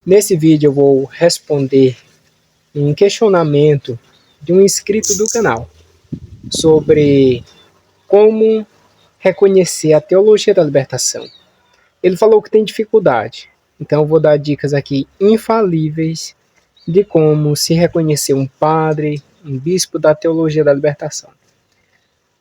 Nesse vídeo eu vou responder um questionamento de um inscrito do canal sobre como reconhecer a teologia da libertação. Ele falou que tem dificuldade, então eu vou dar dicas aqui infalíveis de como se reconhecer um padre, um bispo da teologia da libertação.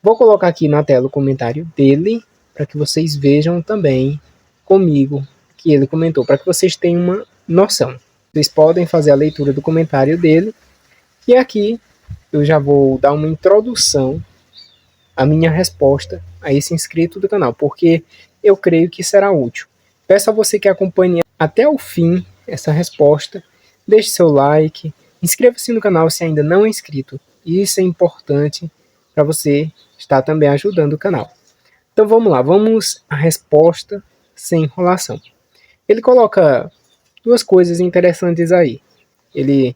Vou colocar aqui na tela o comentário dele, para que vocês vejam também comigo que ele comentou, para que vocês tenham uma noção. Vocês podem fazer a leitura do comentário dele, e aqui eu já vou dar uma introdução à minha resposta a esse inscrito do canal, porque eu creio que será útil. Peço a você que acompanhe até o fim essa resposta, deixe seu like, inscreva-se no canal se ainda não é inscrito, isso é importante para você estar também ajudando o canal. Então vamos lá, vamos à resposta sem enrolação. Ele coloca duas coisas interessantes aí. Ele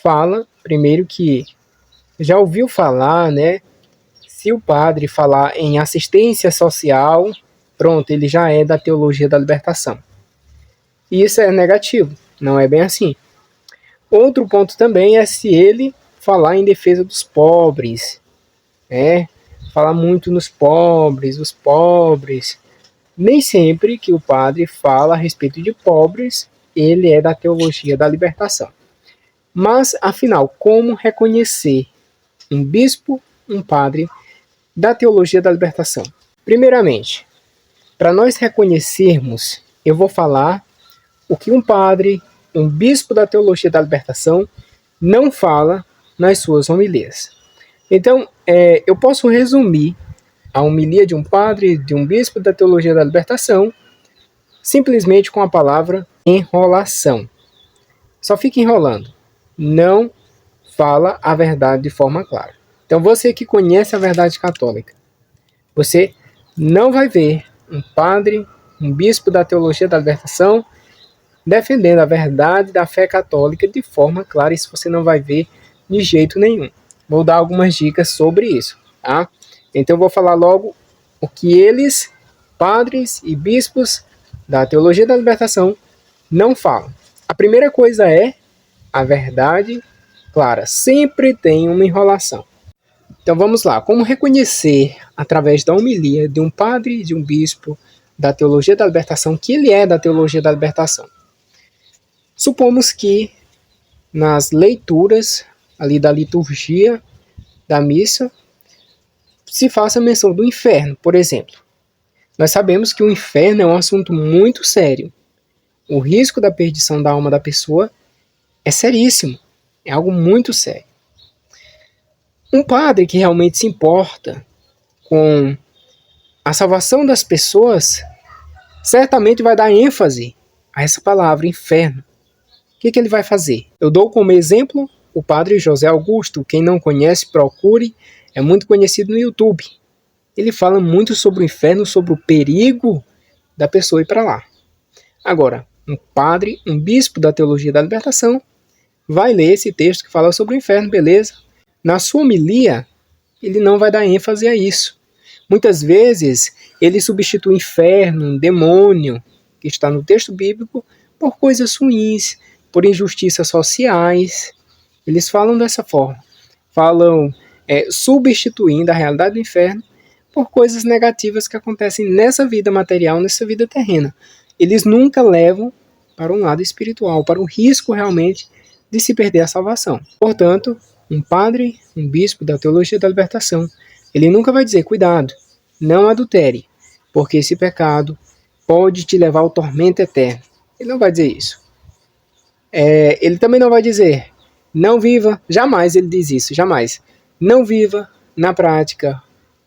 fala, primeiro, que já ouviu falar, né? Se o padre falar em assistência social, pronto, ele já é da teologia da libertação. E isso é negativo, não é bem assim. Outro ponto também é se ele falar em defesa dos pobres, falar muito nos pobres, os pobres. Nem sempre que o padre fala a respeito de pobres, ele é da teologia da libertação. Mas, afinal, como reconhecer um bispo, um padre da teologia da libertação? Primeiramente, para nós reconhecermos, eu vou falar o que um padre, um bispo da teologia da libertação não fala nas suas homilias. Então, eu posso resumir a homilia de um padre, de um bispo da teologia da libertação, simplesmente com a palavra enrolação. Só fica enrolando. Não fala a verdade de forma clara. Então você que conhece a verdade católica, você não vai ver um padre, um bispo da teologia da libertação defendendo a verdade da fé católica de forma clara. Isso você não vai ver de jeito nenhum. Vou dar algumas dicas sobre isso, tá? Então eu vou falar logo o que eles, padres e bispos da teologia da libertação, não falam. A primeira coisa é a verdade clara. Sempre tem uma enrolação. Então vamos lá. Como reconhecer através da homilia de um padre e de um bispo da teologia da libertação que ele é da teologia da libertação? Supomos que nas leituras ali da liturgia da missa se faça menção do inferno, por exemplo. Nós sabemos que o inferno é um assunto muito sério. O risco da perdição da alma da pessoa é seríssimo. É algo muito sério. Um padre que realmente se importa com a salvação das pessoas certamente vai dar ênfase a essa palavra, inferno. O que ele vai fazer? Eu dou como exemplo o padre José Augusto. Quem não conhece, procure. É muito conhecido no YouTube. Ele fala muito sobre o inferno, sobre o perigo da pessoa ir para lá. Agora, um padre, um bispo da teologia da libertação, vai ler esse texto que fala sobre o inferno, beleza? Na sua homilia, ele não vai dar ênfase a isso. Muitas vezes, ele substitui o inferno, um demônio, que está no texto bíblico, por coisas ruins, por injustiças sociais. Eles falam dessa forma. Falam substituindo a realidade do inferno por coisas negativas que acontecem nessa vida material, nessa vida terrena. Eles nunca levam para um lado espiritual, para o risco realmente de se perder a salvação. Portanto, um padre, um bispo da teologia da libertação, ele nunca vai dizer, cuidado, não adultere, porque esse pecado pode te levar ao tormento eterno. Ele não vai dizer isso. Ele também não vai dizer, não viva, jamais ele diz isso, jamais. Não viva na prática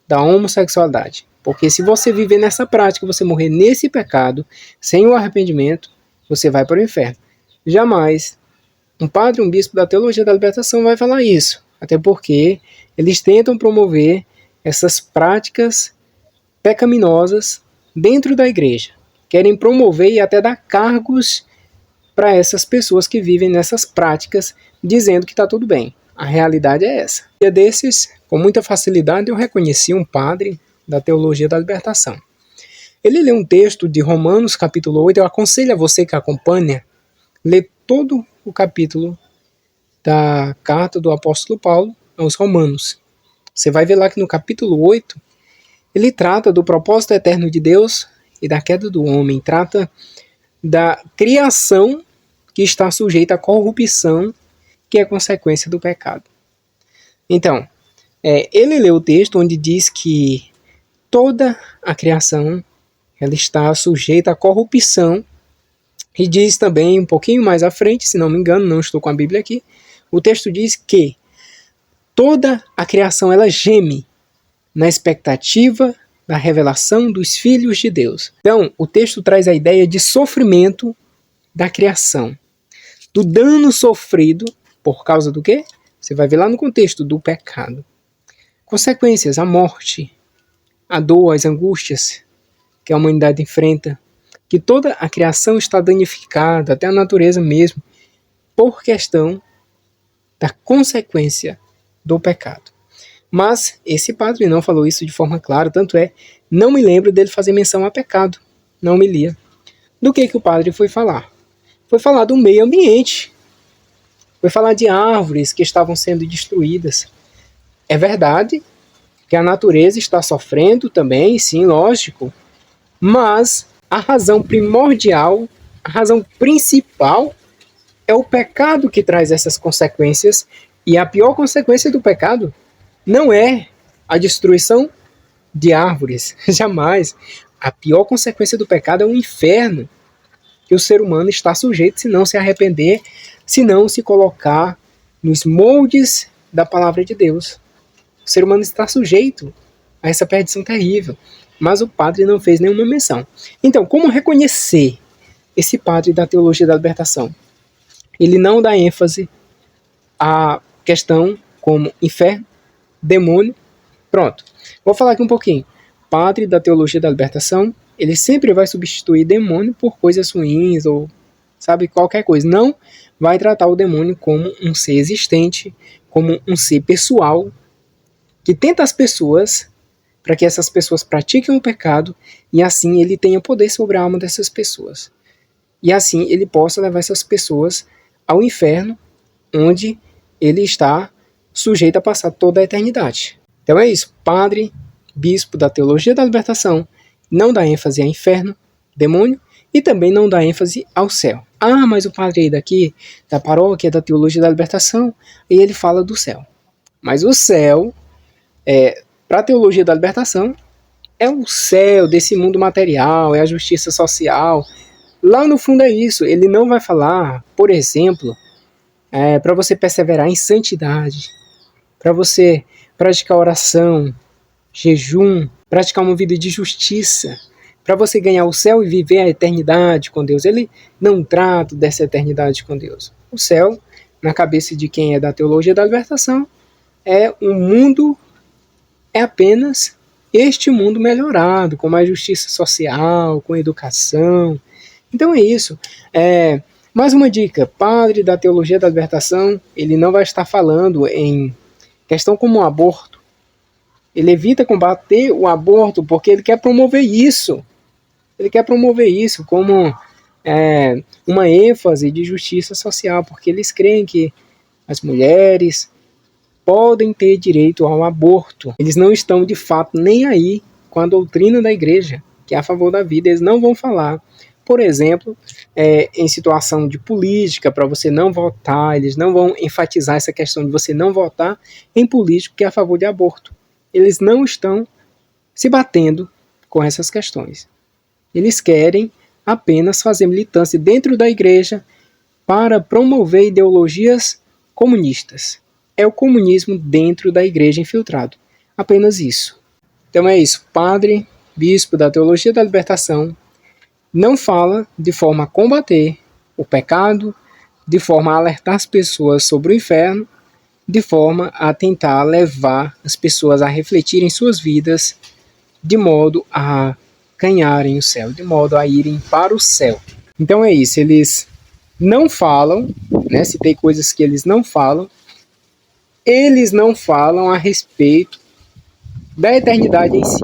da homossexualidade. Porque se você viver nessa prática, você morrer nesse pecado, sem o arrependimento, você vai para o inferno. Jamais um padre, um bispo da teologia da libertação vai falar isso. Até porque eles tentam promover essas práticas pecaminosas dentro da igreja. Querem promover e até dar cargos para essas pessoas que vivem nessas práticas, dizendo que está tudo bem. A realidade é essa. Um dia desses, com muita facilidade, eu reconheci um padre da teologia da libertação. Ele leu um texto de Romanos, capítulo 8, eu aconselho a você que acompanha lê todo o capítulo da carta do apóstolo Paulo aos Romanos. Você vai ver lá que no capítulo 8, ele trata do propósito eterno de Deus e da queda do homem, trata da criação que está sujeita à corrupção, que é consequência do pecado. Então, ele lê o texto onde diz que toda a criação ela está sujeita à corrupção, e diz também um pouquinho mais à frente, se não me engano, não estou com a Bíblia aqui, o texto diz que toda a criação ela geme na expectativa da revelação dos filhos de Deus. Então, o texto traz a ideia de sofrimento da criação, do dano sofrido por causa do quê? Você vai ver lá no contexto do pecado. Consequências, a morte, a dor, as angústias que a humanidade enfrenta, que toda a criação está danificada, até a natureza mesmo, por questão da consequência do pecado. Mas esse padre não falou isso de forma clara, tanto é, não me lembro dele fazer menção a pecado, não me lia. Do que o padre foi falar? Foi falar do meio ambiente, foi falar de árvores que estavam sendo destruídas. É verdade que a natureza está sofrendo também, sim, lógico, mas a razão primordial, a razão principal é o pecado que traz essas consequências, e a pior consequência do pecado não é a destruição de árvores, jamais. A pior consequência do pecado é o inferno que o ser humano está sujeito se não se arrepender, se não se colocar nos moldes da palavra de Deus. O ser humano está sujeito a essa perdição terrível, mas o padre não fez nenhuma menção. Então, como reconhecer esse padre da teologia da libertação? Ele não dá ênfase à questão como inferno, demônio. Pronto. Vou falar aqui um pouquinho. Padre da teologia da libertação, ele sempre vai substituir demônio por coisas ruins ou, sabe, qualquer coisa. Não vai tratar o demônio como um ser existente, como um ser pessoal, que tenta as pessoas para que essas pessoas pratiquem o pecado e assim ele tenha poder sobre a alma dessas pessoas. E assim ele possa levar essas pessoas ao inferno, onde ele está sujeito a passar toda a eternidade. Então é isso. Padre, bispo da teologia da libertação, não dá ênfase a inferno, demônio, e também não dá ênfase ao céu. Ah, mas o padre aí daqui, da paróquia da teologia da libertação, e ele fala do céu. Mas o céu, para a teologia da libertação, é o céu desse mundo material, é a justiça social. Lá no fundo é isso. Ele não vai falar, por exemplo, para você perseverar em santidade, para você praticar oração, jejum, praticar uma vida de justiça, para você ganhar o céu e viver a eternidade com Deus. Ele não trata dessa eternidade com Deus. O céu, na cabeça de quem é da teologia da libertação, é um mundo, é apenas este mundo melhorado, com mais justiça social, com educação. Então é isso. Mais uma dica, padre da teologia da libertação, ele não vai estar falando em questão como o aborto. Ele evita combater o aborto porque ele quer promover isso. Ele quer promover isso como uma ênfase de justiça social, porque eles creem que as mulheres podem ter direito ao aborto. Eles não estão de fato nem aí com a doutrina da igreja, que é a favor da vida. Eles não vão falar, por exemplo, em situação de política, para você não votar. Eles não vão enfatizar essa questão de você não votar em político que é a favor de aborto. Eles não estão se batendo com essas questões. Eles querem apenas fazer militância dentro da igreja para promover ideologias comunistas. É o comunismo dentro da igreja infiltrado. Apenas isso. Então é isso. Padre, bispo da teologia da libertação, não fala de forma a combater o pecado, de forma a alertar as pessoas sobre o inferno, de forma a tentar levar as pessoas a refletirem suas vidas de modo a ganharem o céu, de modo a irem para o céu. Então é isso, eles não falam, citei coisas que eles não falam a respeito da eternidade em si.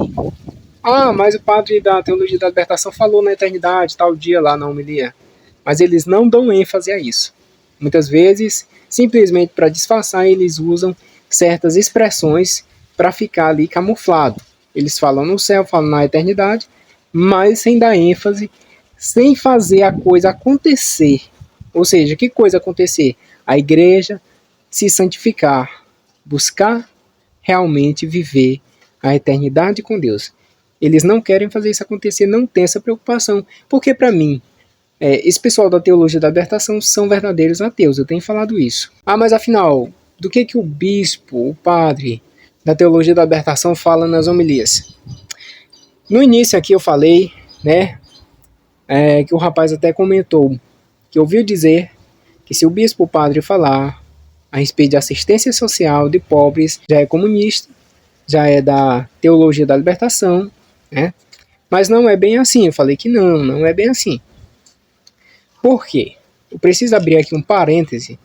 Ah, mas o padre da teologia da libertação falou na eternidade, tal dia lá na homilia. mas eles não dão ênfase a isso. Muitas vezes, simplesmente para disfarçar, eles usam certas expressões para ficar ali camuflado. Eles falam no céu, falam na eternidade, mas sem dar ênfase, sem fazer a coisa acontecer. Ou seja, que coisa acontecer? A igreja se santificar, buscar realmente viver a eternidade com Deus. Eles não querem fazer isso acontecer, não tem essa preocupação. Porque para mim, esse pessoal da teologia da libertação são verdadeiros ateus, eu tenho falado isso. Mas afinal, do que o bispo, o padre da teologia da libertação fala nas homilias? No início aqui eu falei, né, que o rapaz até comentou, que ouviu dizer que se o bispo, o padre falar a respeito de assistência social de pobres, já é comunista, já é da teologia da libertação, né? Mas não é bem assim, eu falei que não é bem assim. Por quê? Eu preciso abrir aqui um parêntese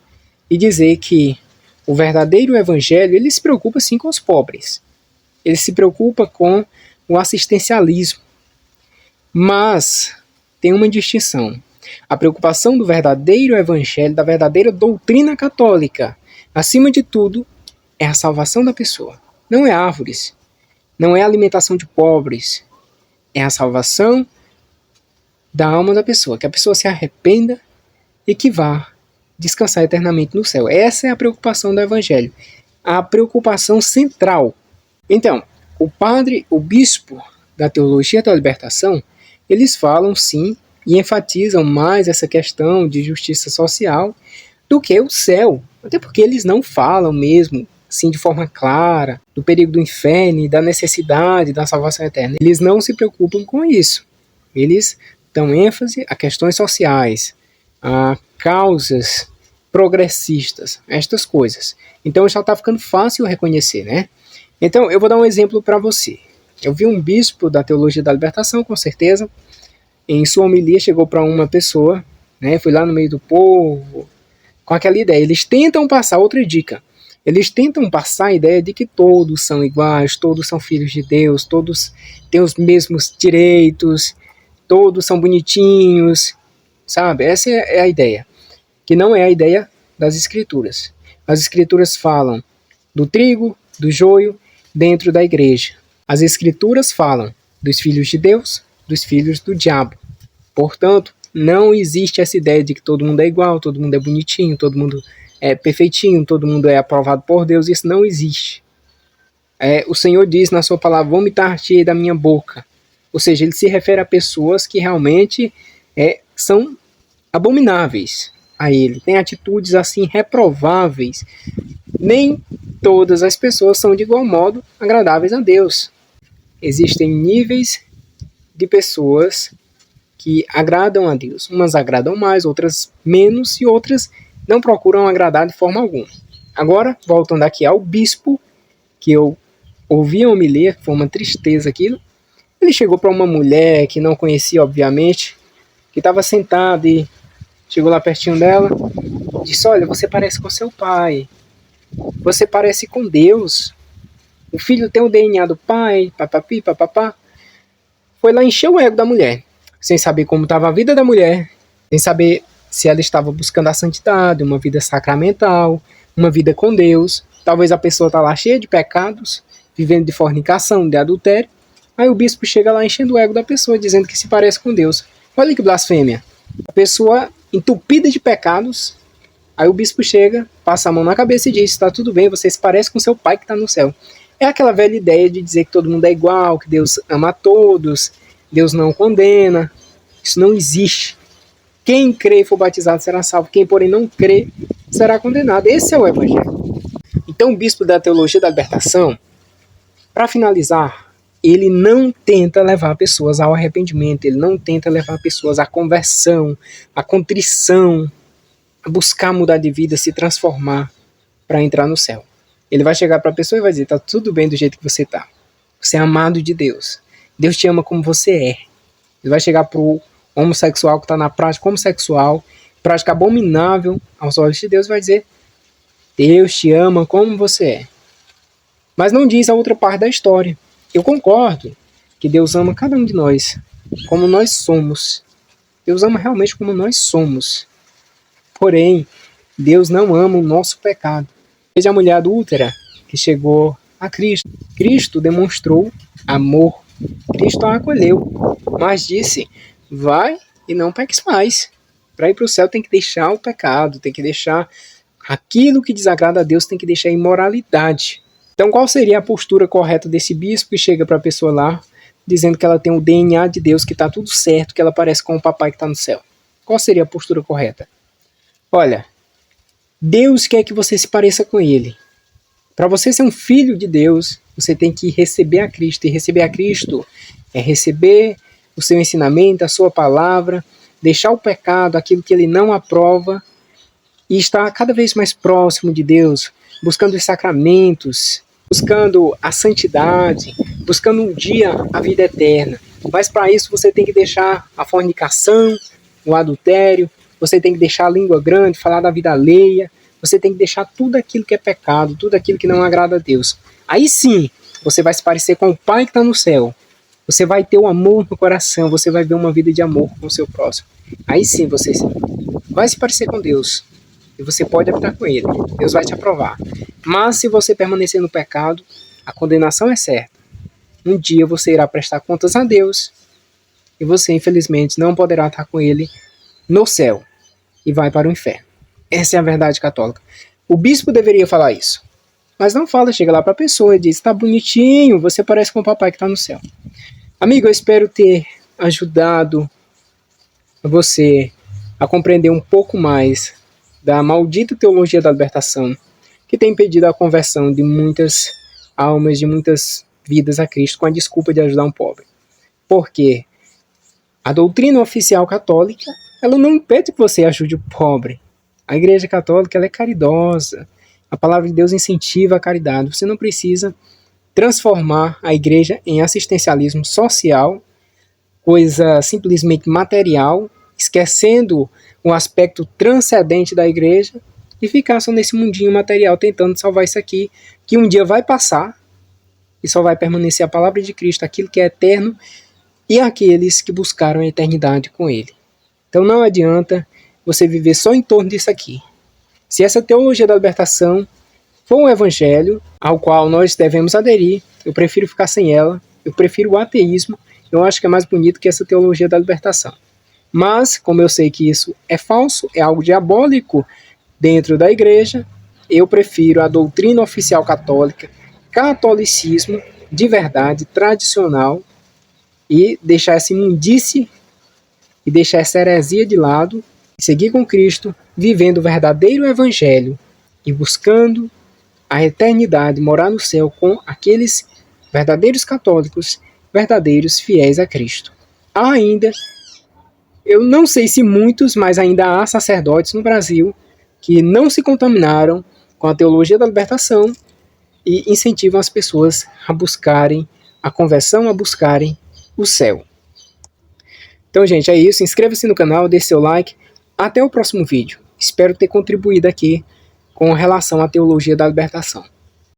e dizer que o verdadeiro evangelho, ele se preocupa sim com os pobres. Ele se preocupa com o assistencialismo. Mas tem uma distinção. A preocupação do verdadeiro evangelho, da verdadeira doutrina católica, acima de tudo, é a salvação da pessoa. Não é árvores, não é a alimentação de pobres, é a salvação da alma da pessoa, que a pessoa se arrependa e que vá descansar eternamente no céu. Essa é a preocupação do evangelho, a preocupação central. Então, o padre, o bispo da teologia da libertação, eles falam sim e enfatizam mais essa questão de justiça social do que o céu. Até porque eles não falam mesmo, assim, de forma clara, do perigo do inferno e da necessidade da salvação eterna. Eles não se preocupam com isso. Eles dão ênfase a questões sociais, a causas progressistas, estas coisas. Então já está ficando fácil reconhecer, né? Então eu vou dar um exemplo para você. Eu vi um bispo da teologia da libertação, com certeza, em sua homilia chegou para uma pessoa, né, foi lá no meio do povo, com aquela ideia. Eles tentam passar, outra dica, eles tentam passar a ideia de que todos são iguais, todos são filhos de Deus, todos têm os mesmos direitos, todos são bonitinhos, sabe? Essa é a ideia, que não é a ideia das escrituras. As escrituras falam do trigo, do joio, dentro da igreja. As escrituras falam dos filhos de Deus, dos filhos do diabo. Portanto, não existe essa ideia de que todo mundo é igual, todo mundo é bonitinho, todo mundo é perfeitinho, todo mundo é aprovado por Deus. Isso não existe. O Senhor diz na sua palavra, vomitar-te da minha boca. Ou seja, ele se refere a pessoas que realmente são abomináveis a ele, têm atitudes assim reprováveis. Nem todas as pessoas são de igual modo agradáveis a Deus. Existem níveis de pessoas que agradam a Deus. Umas agradam mais, outras menos, e outras não procuram agradar de forma alguma. Agora, voltando aqui ao bispo, que eu ouvi a homilia, que foi uma tristeza aquilo, ele chegou para uma mulher que não conhecia, obviamente, que estava sentada e chegou lá pertinho dela, disse, olha, você parece com seu pai, você parece com Deus, o filho tem o DNA do pai, papapi, papapá. Foi lá encher o ego da mulher, sem saber como estava a vida da mulher, sem saber se ela estava buscando a santidade, uma vida sacramental, uma vida com Deus. Talvez a pessoa está lá cheia de pecados, vivendo de fornicação, de adultério. Aí o bispo chega lá enchendo o ego da pessoa, dizendo que se parece com Deus. Olha que blasfêmia. A pessoa entupida de pecados, aí o bispo chega, passa a mão na cabeça e diz, está tudo bem, você se parece com seu pai que está no céu. É aquela velha ideia de dizer que todo mundo é igual, que Deus ama a todos, Deus não condena. Isso não existe. Quem crê e for batizado será salvo, quem porém não crê será condenado. Esse é o evangelho. Então o bispo da teologia da libertação, para finalizar, ele não tenta levar pessoas ao arrependimento, ele não tenta levar pessoas à conversão, à contrição, a buscar mudar de vida, se transformar para entrar no céu. Ele vai chegar para a pessoa e vai dizer, tá tudo bem do jeito que você tá. Você é amado de Deus. Deus te ama como você é. Ele vai chegar para o homossexual que está na prática homossexual, prática abominável aos olhos de Deus, vai dizer, Deus te ama como você é. Mas não diz a outra parte da história. Eu concordo que Deus ama cada um de nós, como nós somos. Deus ama realmente como nós somos. Porém, Deus não ama o nosso pecado. Veja a mulher adúltera que chegou a Cristo. Cristo demonstrou amor. Cristo a acolheu, mas disse, vai e não peques mais. Para ir para o céu tem que deixar o pecado, tem que deixar aquilo que desagrada a Deus, tem que deixar a imoralidade. Então qual seria a postura correta desse bispo que chega para a pessoa lá, dizendo que ela tem o DNA de Deus, que está tudo certo, que ela parece com o papai que está no céu? Qual seria a postura correta? Olha, Deus quer que você se pareça com Ele. Para você ser um filho de Deus, você tem que receber a Cristo. E receber a Cristo é receber o seu ensinamento, a sua palavra, deixar o pecado, aquilo que Ele não aprova, e estar cada vez mais próximo de Deus, buscando os sacramentos, buscando a santidade, buscando um dia a vida eterna. Mas para isso você tem que deixar a fornicação, o adultério, você tem que deixar a língua grande, falar da vida alheia, você tem que deixar tudo aquilo que é pecado, tudo aquilo que não agrada a Deus. Aí sim, você vai se parecer com o Pai que está no céu. Você vai ter o amor no coração, você vai ver uma vida de amor com o seu próximo. Aí sim, você vai se parecer com Deus. E você pode habitar com Ele. Deus vai te aprovar. Mas se você permanecer no pecado, a condenação é certa. Um dia você irá prestar contas a Deus e você, infelizmente, não poderá estar com Ele no céu e vai para o inferno. Essa é a verdade católica. O bispo deveria falar isso. Mas não fala, chega lá para a pessoa e diz, tá bonitinho, você parece com o papai que está no céu. Amigo, eu espero ter ajudado você a compreender um pouco mais da maldita teologia da libertação, que tem impedido a conversão de muitas almas, de muitas vidas a Cristo, com a desculpa de ajudar um pobre. Porque a doutrina oficial católica, ela não impede que você ajude o pobre. A Igreja Católica, ela é caridosa. A palavra de Deus incentiva a caridade. Você não precisa transformar a igreja em assistencialismo social, coisa simplesmente material, esquecendo o aspecto transcendente da igreja e ficar só nesse mundinho material tentando salvar isso aqui, que um dia vai passar e só vai permanecer a palavra de Cristo, aquilo que é eterno, e aqueles que buscaram a eternidade com Ele. Então não adianta você viver só em torno disso aqui. Se essa teologia da libertação for um evangelho ao qual nós devemos aderir, eu prefiro ficar sem ela, eu prefiro o ateísmo, eu acho que é mais bonito que essa teologia da libertação. Mas, como eu sei que isso é falso, é algo diabólico dentro da igreja, eu prefiro a doutrina oficial católica, catolicismo de verdade, tradicional, e deixar essa imundície e deixar essa heresia de lado, e seguir com Cristo, vivendo o verdadeiro evangelho e buscando a eternidade, morar no céu com aqueles verdadeiros católicos, verdadeiros fiéis a Cristo. Há ainda, eu não sei se muitos, mas ainda há sacerdotes no Brasil que não se contaminaram com a teologia da libertação e incentivam as pessoas a buscarem a conversão, a buscarem o céu. Então, gente, é isso. Inscreva-se no canal, deixe seu like. Até o próximo vídeo. Espero ter contribuído aqui com relação à teologia da libertação.